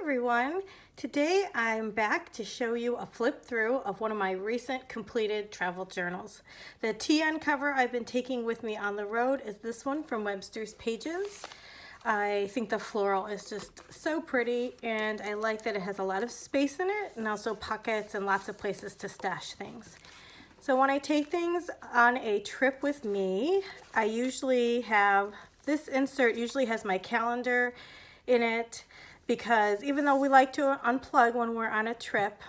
everyone. Today I'm back to show you a flip through of one of my recent completed travel journals. The TN cover I've been taking with me on the road is this one from Webster's Pages. I think the floral is just so pretty, and I like that it has a lot of space in it and also pockets and lots of places to stash things. So when I take things on a trip with me, I usually have this insert usually has my calendar in it, because even though we like to unplug when we're on a trip,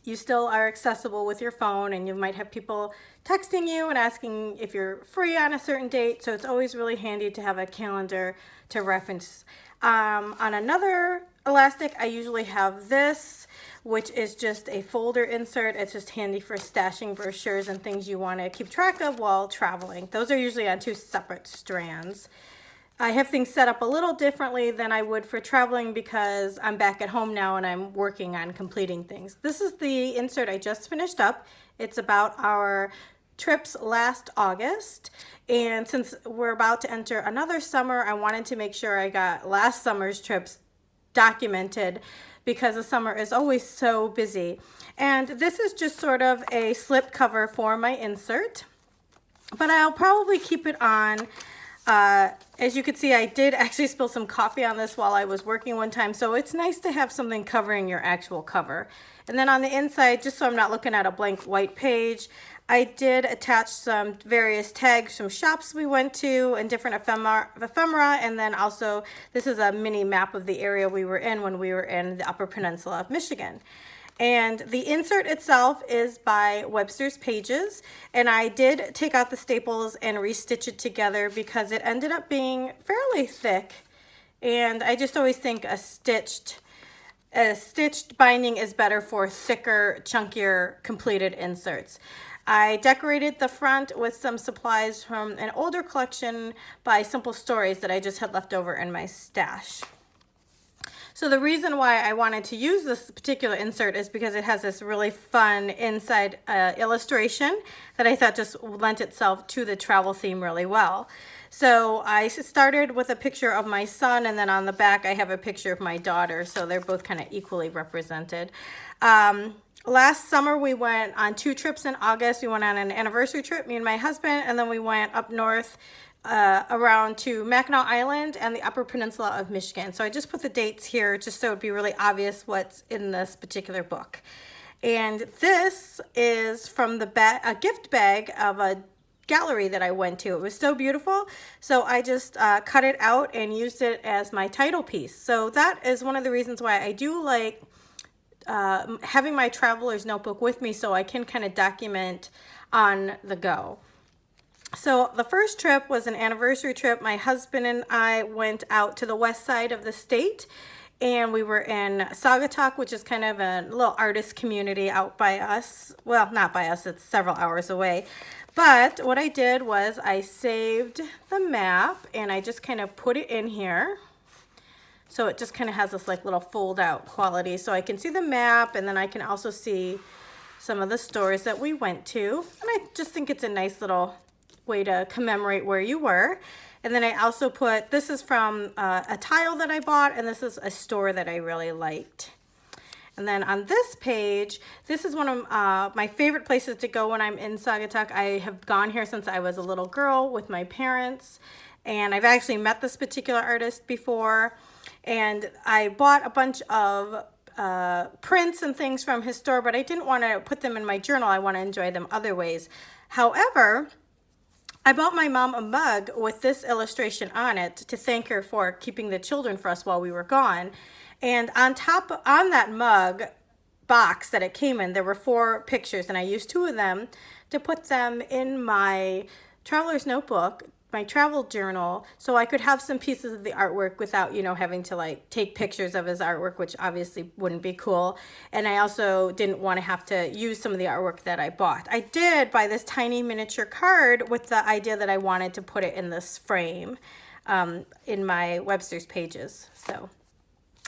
you still are accessible with your phone, and you might have people texting you and asking if you're free on a certain date. So it's always really handy to have a calendar to reference. On another elastic, I usually have this, which is just a folder insert. It's just handy for stashing brochures and things you want to keep track of while traveling. Those are usually on two separate strands. I have things set up a little differently than I would for traveling because I'm back at home now and I'm working on completing things. This is the insert I just finished up. It's about our trips last August, and since we're about to enter another summer, I wanted to make sure I got last summer's trips documented because the summer is always so busy. And this is just sort of a slip cover for my insert, but I'll probably keep it on. As you can see, I did actually spill some coffee on this while I was working one time, so it's nice to have something covering your actual cover. And then on the inside, just so I'm not looking at a blank white page, I did attach some various tags from shops we went to and different ephemera, and then also this is a mini map of the area we were in when we were in the Upper Peninsula of Michigan. And the insert itself is by Webster's Pages, and I did take out the staples and restitch it together because it ended up being fairly thick, and I just always think a stitched binding is better for thicker, chunkier, completed inserts. I decorated the front with some supplies from an older collection by Simple Stories that I just had left over in my stash. So the reason why I wanted to use this particular insert is because it has this really fun inside illustration that I thought just lent itself to the travel theme really well. So I started with a picture of my son, and then on the back I have a picture of my daughter, so they're both kind of equally represented. Last summer we went on 2 trips in August. We went on an anniversary trip, me and my husband, and then we went up north around to Mackinac Island and the Upper Peninsula of Michigan. So I just put the dates here just so it'd be really obvious what's in this particular book. And this is from the a gift bag of a gallery that I went to. It was so beautiful, so I just cut it out and used it as my title piece. So that is one of the reasons why I do like having my traveler's notebook with me, so I can kind of document on the go. So the first trip was an anniversary trip. My husband and I went out to the west side of the state, and we were in Saugatuck, which is kind of a little artist community out by us. Well, not by us, it's several hours away. But what I did was I saved the map and I just kind of put it in here. So it just kind of has this like little fold out quality. So I can see the map, and then I can also see some of the stores that we went to. And I just think it's a nice little way to commemorate where you were. And then I also put, this is from a tile that I bought, and this is a store that I really liked. And then on this page, this is one of my favorite places to go when I'm in Saugatuck. I have gone here since I was a little girl with my parents, and I've actually met this particular artist before. And I bought a bunch of prints and things from his store, but I didn't want to put them in my journal. I want to enjoy them other ways. However, I bought my mom a mug with this illustration on it to thank her for keeping the children for us while we were gone. And on that mug box that it came in, there were 4 pictures, and I used 2 of them to put them in my traveler's notebook, my travel journal, so I could have some pieces of the artwork without, you know, having to like take pictures of his artwork, which obviously wouldn't be cool. And I also didn't want to have to use some of the artwork that I bought. I did buy this tiny miniature card with the idea that I wanted to put it in this frame in my Webster's Pages.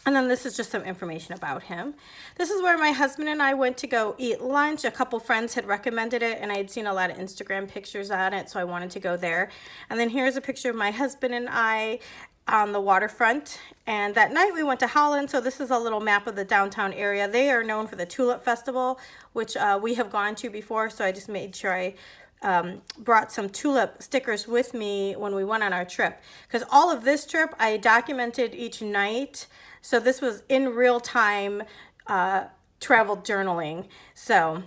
And then this is just some information about him. This is where my husband and I went to go eat lunch. A couple friends had recommended it, and I had seen a lot of Instagram pictures on it, so I wanted to go there. And then here's a picture of my husband and I on the waterfront. And that night we went to Holland. So this is a little map of the downtown area. They are known for the Tulip Festival, which we have gone to before. So I just made sure I brought some tulip stickers with me when we went on our trip, because all of this trip I documented each night. So this was in real time travel journaling. So,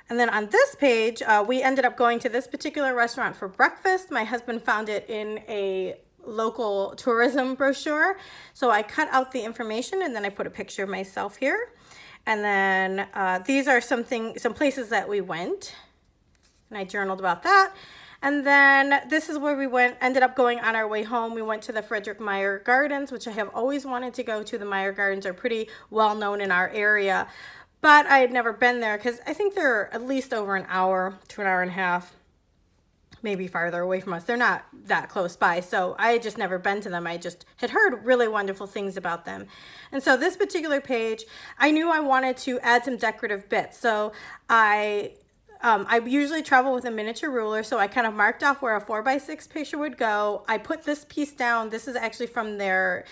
and then on this page, we ended up going to this particular restaurant for breakfast. My husband found it in a local tourism brochure. So I cut out the information and then I put a picture of myself here. And then these are some places that we went. And I journaled about that. And then this is where we ended up going on our way home. We went to the Frederik Meijer Gardens, which I have always wanted to go to. The Meijer Gardens are pretty well known in our area, but I had never been there because I think they're at least over an hour to an hour and a half, maybe farther away from us. They're not that close by. So I had just never been to them. I just had heard really wonderful things about them. And so this particular page, I knew I wanted to add some decorative bits. So I usually travel with a miniature ruler, so I kind of marked off where a 4x6 picture would go. I put this piece down. This is actually from their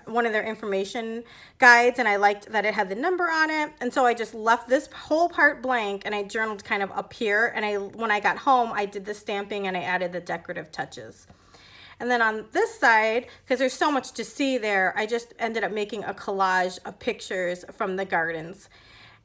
one of their information guides, and I liked that it had the number on it. And so I just left this whole part blank, and I journaled kind of up here. And when I got home, I did the stamping, and I added the decorative touches. And then on this side, because there's so much to see there, I just ended up making a collage of pictures from the gardens.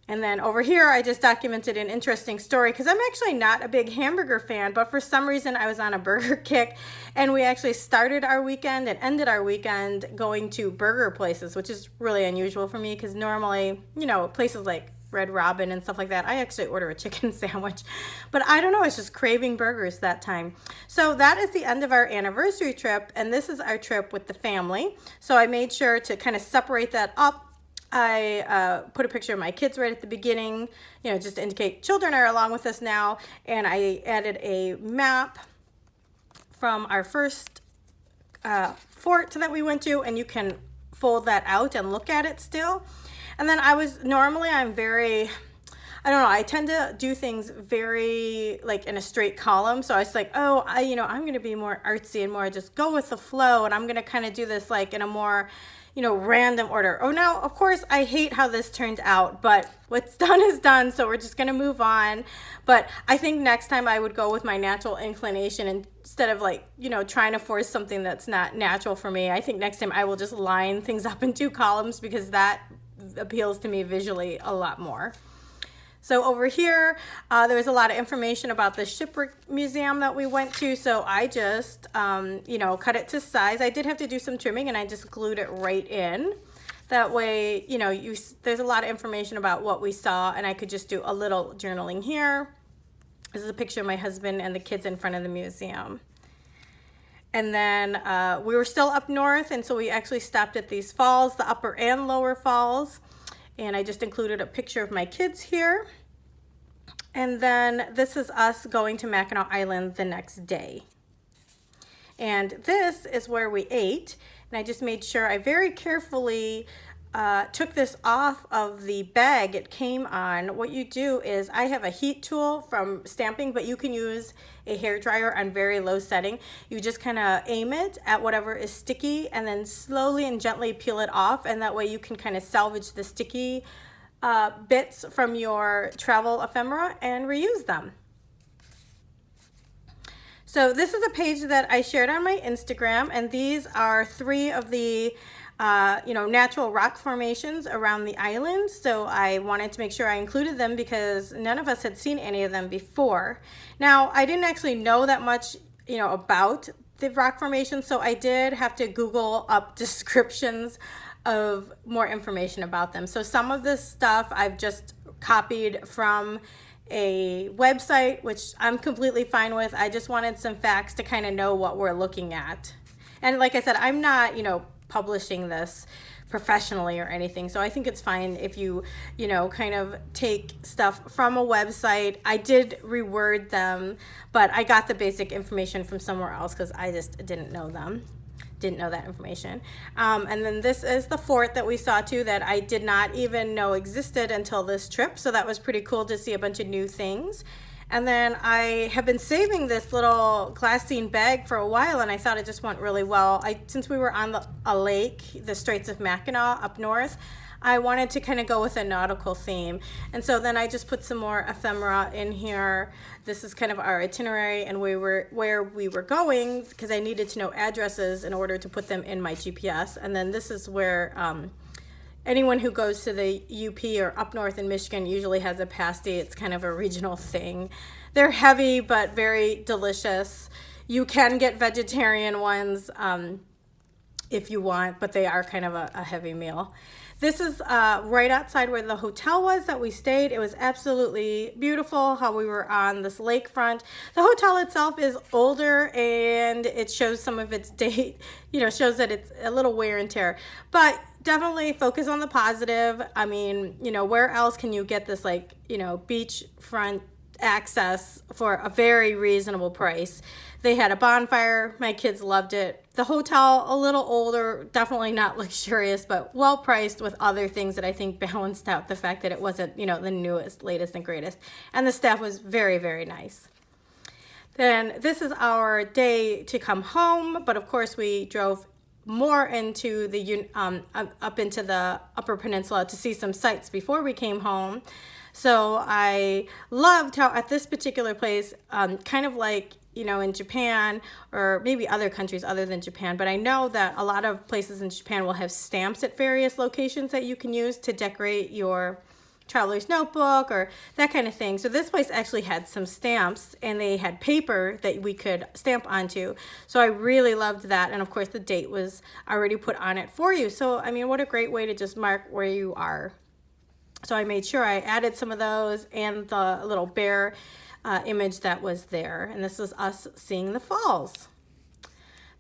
And then over here, I just documented an interesting story because I'm actually not a big hamburger fan, but for some reason I was on a burger kick, and we actually started our weekend and ended our weekend going to burger places, which is really unusual for me because normally, you know, places like Red Robin and stuff like that, I actually order a chicken sandwich, but I don't know, I was just craving burgers that time. So that is the end of our anniversary trip, and this is our trip with the family. So I made sure to kind of separate that up. I put a picture of my kids right at the beginning, you know, just to indicate children are along with us now. And I added a map from our first fort that we went to, and you can fold that out and look at it still. And then I'm very, I don't know, I tend to do things very like in a straight column. So I was like, oh, I'm going to be more artsy and more just go with the flow. And I'm going to kind of do this like in a more, random order. Oh, now, of course, I hate how this turned out, but what's done is done. So we're just going to move on. But I think next time I would go with my natural inclination instead of like, trying to force something that's not natural for me. I think next time I will just line things up in 2 columns because that appeals to me visually a lot more. So over here, there was a lot of information about the Shipwreck Museum that we went to. So I just, cut it to size. I did have to do some trimming, and I just glued it right in. That way, there's a lot of information about what we saw, and I could just do a little journaling here. This is a picture of my husband and the kids in front of the museum. And then we were still up north, and so we actually stopped at these falls, the upper and lower falls. And I just included a picture of my kids here. And then this is us going to Mackinac Island the next day. And this is where we ate. And I just made sure I very carefully took this off of the bag it came on. What you do is, I have a heat tool from stamping, but you can use a hair dryer on very low setting. You just kind of aim it at whatever is sticky and then slowly and gently peel it off, and that way you can kind of salvage the sticky bits from your travel ephemera and reuse them. So this is a page that I shared on my Instagram, and these are 3 of the natural rock formations around the island. So I wanted to make sure I included them because none of us had seen any of them before. Now, I didn't actually know that much, about the rock formations, so I did have to Google up descriptions of more information about them. So some of this stuff I've just copied from a website, which I'm completely fine with. I just wanted some facts to kind of know what we're looking at. And like I said, I'm not, publishing this professionally or anything. So I think it's fine if you, kind of take stuff from a website. I did reword them, but I got the basic information from somewhere else because I just didn't know that information. And then this is the fort that we saw too that I did not even know existed until this trip. So that was pretty cool to see a bunch of new things. And then I have been saving this little glassine bag for a while, and I thought it just went really well. Since we were on a lake, the Straits of Mackinac up north, I wanted to kind of go with a nautical theme. And so then I just put some more ephemera in here. This is kind of our itinerary and where we were going, because I needed to know addresses in order to put them in my GPS. And then this is where anyone who goes to the UP or up north in Michigan usually has a pasty. It's kind of a regional thing. They're heavy but very delicious. You can get vegetarian ones if you want, but they are kind of a heavy meal. This is right outside where the hotel was that we stayed. It was absolutely beautiful how we were on this lakefront. The hotel itself is older and it shows some of its date, shows that it's a little wear and tear, but definitely focus on the positive. I mean, where else can you get this beachfront access for a very reasonable price? They had a bonfire. My kids loved it. The hotel, a little older, definitely not luxurious, but well priced with other things that I think balanced out the fact that it wasn't, the newest, latest, and greatest. And the staff was very, very nice. Then this is our day to come home, but of course we drove more into the up into the Upper Peninsula to see some sights before we came home. So I loved how at this particular place, kind of like in Japan or maybe other countries other than Japan, but I know that a lot of places in Japan will have stamps at various locations that you can use to decorate your traveler's notebook or that kind of thing. So this place actually had some stamps and they had paper that we could stamp onto. So I really loved that. And of course the date was already put on it for you. So I mean, what a great way to just mark where you are. So I made sure I added some of those and the little bear image that was there. And this was us seeing the falls.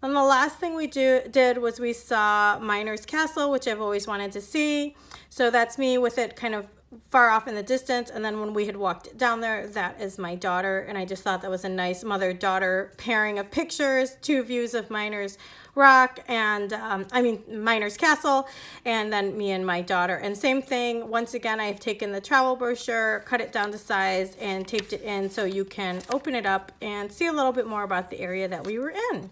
And the last thing we did was we saw Meijer's Castle, which I've always wanted to see. So that's me with it kind of far off in the distance. And then when we had walked down there, that is my daughter. And I just thought that was a nice mother-daughter pairing of pictures, two views of Meijer's Rock and Meijer's Castle, and then me and my daughter. And same thing, once again, I've taken the travel brochure, cut it down to size, and taped it in so you can open it up and see a little bit more about the area that we were in.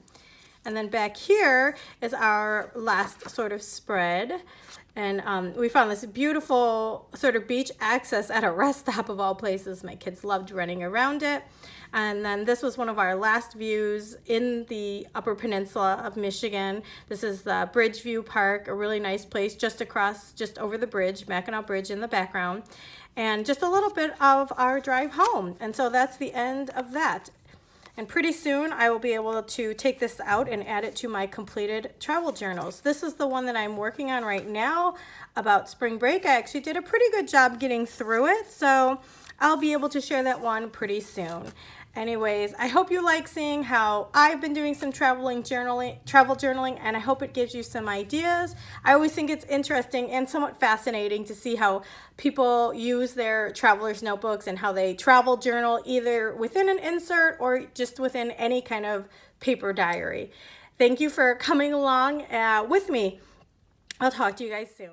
And then back here is our last sort of spread. And we found this beautiful sort of beach access at a rest stop of all places. My kids loved running around it. And then this was one of our last views in the Upper Peninsula of Michigan. This is the Bridgeview Park, a really nice place just over the bridge, Mackinac Bridge in the background. And just a little bit of our drive home. And so that's the end of that. And pretty soon I will be able to take this out and add it to my completed travel journals. This is the one that I'm working on right now about spring break. I actually did a pretty good job getting through it, so I'll be able to share that one pretty soon. Anyways, I hope you like seeing how I've been doing some travel journaling, and I hope it gives you some ideas. I always think it's interesting and somewhat fascinating to see how people use their traveler's notebooks and how they travel journal either within an insert or just within any kind of paper diary. Thank you for coming along with me. I'll talk to you guys soon.